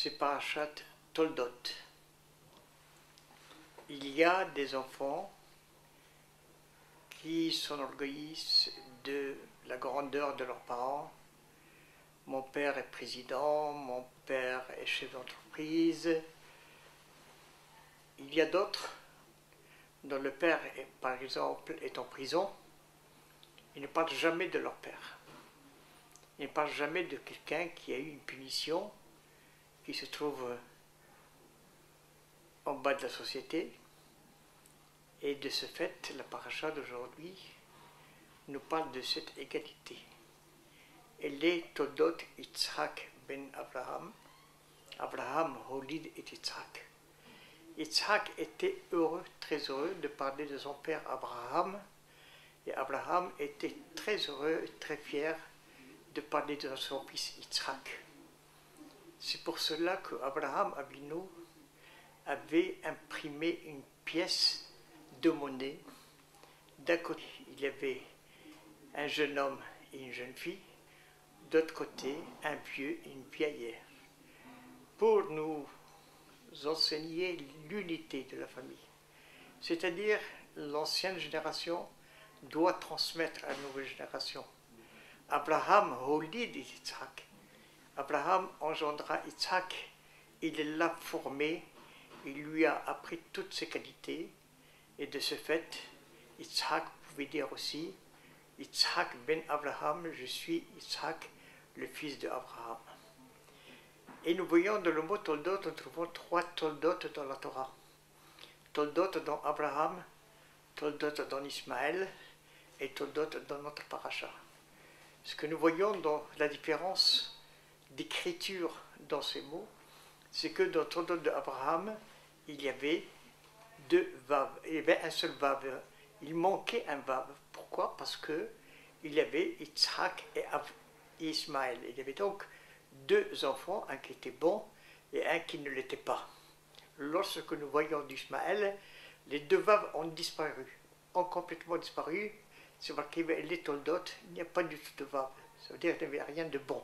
c'est Parashat Toldot. Il y a des enfants qui s'enorgueillissent de la grandeur de leurs parents. Mon père est président, mon père est chef d'entreprise. Il y a d'autres dont le père, par exemple, est en prison. Ils ne parlent jamais de leur père. Ils ne parlent jamais de quelqu'un qui a eu une punition, qui se trouve en bas de la société. Et de ce fait, la paracha d'aujourd'hui nous parle de cette égalité. Elle est Toldot Yitzhak ben Abraham. Abraham holid et Yitzhak. Yitzhak était heureux, très heureux de parler de son père Abraham. Et Abraham était très heureux et très fier de parler de son fils Yitzhak. C'est pour cela que Abraham Avinu avait imprimé une pièce de monnaie. D'un côté, il y avait un jeune homme et une jeune fille. D'autre côté, un vieux et une vieillère. Pour nous enseigner l'unité de la famille. C'est-à-dire, l'ancienne génération doit transmettre à la nouvelle génération. Abraham holid Yitzhak. Abraham engendra Yitzhak. Il l'a formé. Il lui a appris toutes ses qualités. Et de ce fait, Yitzhak pouvait dire aussi Yitzhak ben Abraham, je suis Yitzhak, le fils d'Abraham. Et nous voyons dans le mot Toldot, nous trouvons 3 Toldot dans la Torah. Toldot dans Abraham, Toldot dans Ismaël et Toldot dans notre paracha. Ce que nous voyons dans la différence d'écriture dans ces mots, c'est que dans Toldot d'Abraham, il y avait 2 vav. Il y avait un seul vav. Il manquait un vav. Pourquoi? Parce que il y avait Yitzhak et Ismaël. Il y avait donc 2 enfants, un qui était bon et un qui ne l'était pas. Lorsque nous voyons d'Ismaël, les 2 vav ont disparu, ont complètement disparu. C'est marqué les Toldot, il n'y a pas du tout de vav. Ça veut dire qu'il n'y avait rien de bon.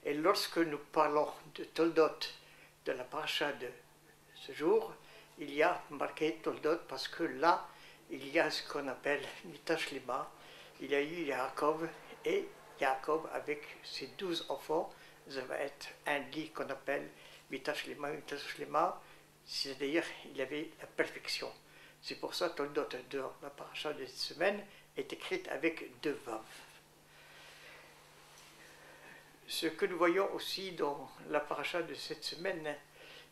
Et lorsque nous parlons de Toldot, de la paracha de ce jour, il y a marqué Toldot parce que là, il y a ce qu'on appelle Mitash Lema. Il y a eu Yaakov et Yaakov avec ses 12 enfants. Ça va être un lit qu'on appelle Mitash Lema, c'est-à-dire il avait la perfection. C'est pour ça que Toldot de la paracha de cette semaine est écrite avec 2 vav. Ce que nous voyons aussi dans la paracha de cette semaine,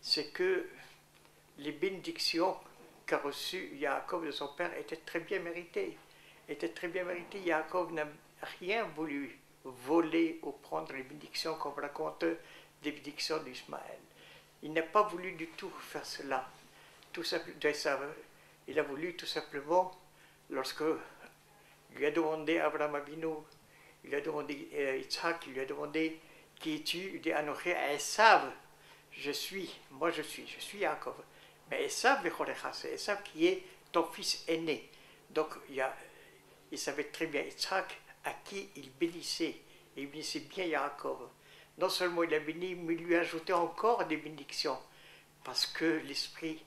c'est que les bénédictions qu'a reçues Yaakov de son père étaient très bien méritées. Yaakov n'a rien voulu voler ou prendre les bénédictions comme raconte des bénédictions d'Ismaël. Il n'a pas voulu du tout faire cela. Il a voulu tout simplement, lorsque lui a demandé Abraham Avinu, il lui a demandé Yitzhak, il lui a demandé qui es-tu? Il dit Anochi Esav, je suis Yaakov. Mais Esav, c'est Esav qui est ton fils aîné. Donc il savait très bien Yitzhak à qui il bénissait. Et il bénissait bien Yaakov. Non seulement il a béni, mais il lui a ajouté encore des bénédictions. Parce que l'Esprit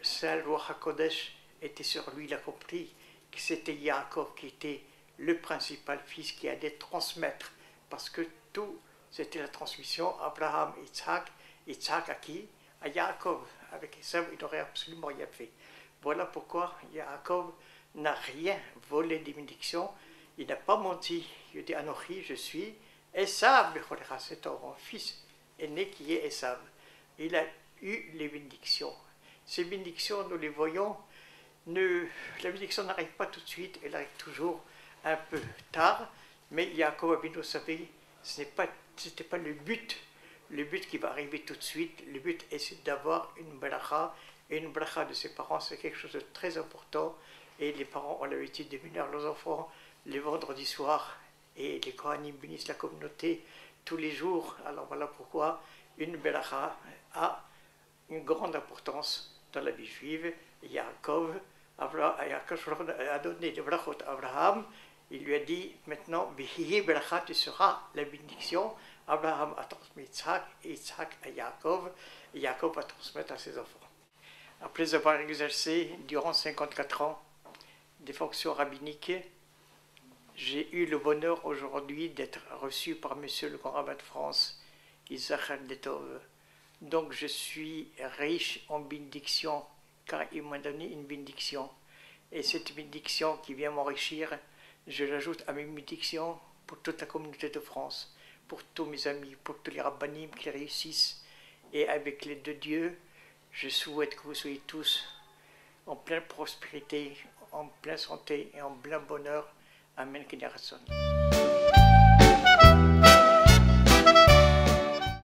Saint, le Ruach HaKodesh, était sur lui. Il a compris que c'était Yaakov qui était le principal fils qui allait transmettre. Parce que tout, c'était la transmission. Abraham, Yitzhak à qui? À Yaakov. Avec Esav, il n'aurait absolument rien fait. Voilà pourquoi Yaakov n'a rien volé des bénédictions. Il n'a pas menti. Il dit Anochi, je suis Esav, c'est ton fils aîné qui est Esav. Il a eu les bénédictions. Ces bénédictions, nous les voyons. La bénédiction n'arrive pas tout de suite, elle arrive toujours un peu tard. Mais Yaakov Avinu savait, ce n'était pas le but qui va arriver tout de suite. Le but est d'avoir une bracha, et une bracha de ses parents, c'est quelque chose de très important. Et les parents ont l'habitude de bénir leurs enfants les vendredis soirs, et les Kohanim bénissent la communauté tous les jours. Alors voilà pourquoi une bracha a une grande importance dans la vie juive. Yaakov a donné des brachot à Abraham, il lui a dit maintenant, tu seras la bénédiction. Abraham a transmis Yitzhak, Yitzhak à Yaakov, et Yaakov va transmettre à ses enfants. Après avoir exercé durant 54 ans des fonctions rabbiniques, j'ai eu le bonheur aujourd'hui d'être reçu par Monsieur le Grand Rabbin de France, Isaac Detov. Donc je suis riche en bénédictions, car il m'a donné une bénédiction. Et cette bénédiction qui vient m'enrichir, je l'ajoute à mes bénédictions pour toute la communauté de France, pour tous mes amis, pour tous les rabbinim qui réussissent. Et avec l'aide de Dieu, je souhaite que vous soyez tous en pleine prospérité, en pleine santé et en plein bonheur. Amen.